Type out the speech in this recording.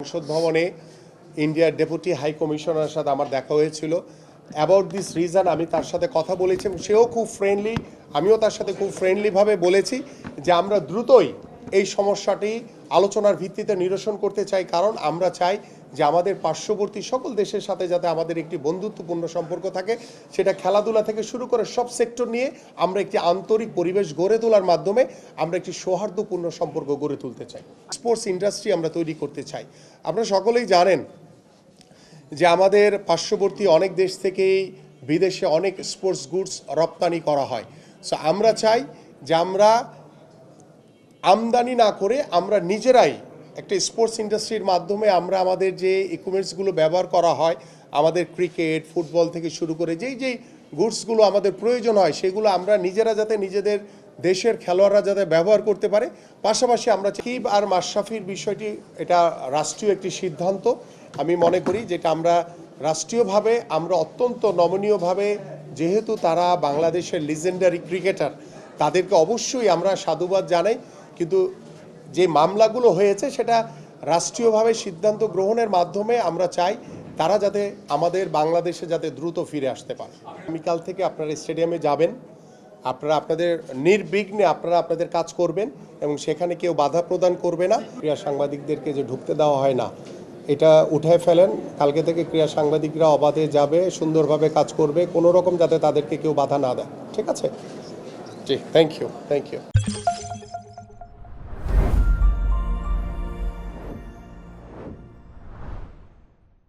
সংসদ ভবনে ইন্ডিয়ার ডেপুটি হাই কমিশনারের সাথে আমার দেখা হয়েছিল। অ্যাবাউট দিস রিজন আমি তার সাথে কথা বলেছি এবং সেও খুব ফ্রেন্ডলি, আমিও তার সাথে খুব ফ্রেন্ডলিভাবে বলেছি যে আমরা দ্রুতই এই সমস্যাটি আলোচনার ভিত্তিতে নিরসন করতে চাই, কারণ আমরা চাই যে আমাদের পার্শ্ববর্তী সকল দেশের সাথে যাতে আমাদের একটি বন্ধুত্বপূর্ণ সম্পর্ক থাকে, সেটা খেলাধুলা থেকে শুরু করে সব সেক্টর নিয়ে আমরা একটি আন্তরিক পরিবেশ গড়ে তোলার মাধ্যমে আমরা একটি সৌহার্দ্যপূর্ণ সম্পর্ক গড়ে তুলতে চাই। স্পোর্টস ইন্ডাস্ট্রি আমরা তৈরি করতে চাই। আপনারা সকলেই জানেন যে আমাদের পার্শ্ববর্তী অনেক দেশ থেকেই বিদেশে অনেক স্পোর্টস গুডস রপ্তানি করা হয়। সো আমরা চাই যে আমরা আমদানি না করে আমরা নিজেরাই একটা স্পোর্টস ইন্ডাস্ট্রির মাধ্যমে আমরা আমাদের যে ইকুইপমেন্টসগুলো ব্যবহার করা হয়, আমাদের ক্রিকেট ফুটবল থেকে শুরু করে যেই গুডসগুলো আমাদের প্রয়োজন হয়, সেগুলো আমরা নিজেরা যাতে নিজেদের দেশের খেলোয়াড়রা যাতে ব্যবহার করতে পারে। পাশাপাশি আমরা সাকিব আর মাশরাফির বিষয়টি এটা রাষ্ট্রীয় একটি সিদ্ধান্ত। আমি মনে করি যেটা আমরা রাষ্ট্রীয়ভাবে আমরা অত্যন্ত নমনীয়ভাবে, যেহেতু তারা বাংলাদেশের লিজেন্ডারি ক্রিকেটার, তাদেরকে অবশ্যই আমরা সাধুবাদ জানাই। কিন্তু যে মামলাগুলো হয়েছে সেটা রাষ্ট্রীয়ভাবে সিদ্ধান্ত গ্রহণের মাধ্যমে আমরা চাই তারা যাতে আমাদের বাংলাদেশে যাতে দ্রুত ফিরে আসতে পারে। আগামীকাল থেকে আপনারা স্টেডিয়ামে যাবেন, আপনারা আপনাদের নির্বিঘ্নে আপনারা আপনাদের কাজ করবেন এবং সেখানে কেউ বাধা প্রদান করবে না। ক্রীড়া সাংবাদিকদেরকে যে ঢুকতে দেওয়া হয় না, এটা উঠায় ফেলেন। কালকে থেকে ক্রীড়া সাংবাদিকরা অবাধে যাবে, সুন্দরভাবে কাজ করবে, কোনো রকম যাতে তাদেরকে কেউ বাধা না দেয়। ঠিক আছে? জি, থ্যাংক ইউ।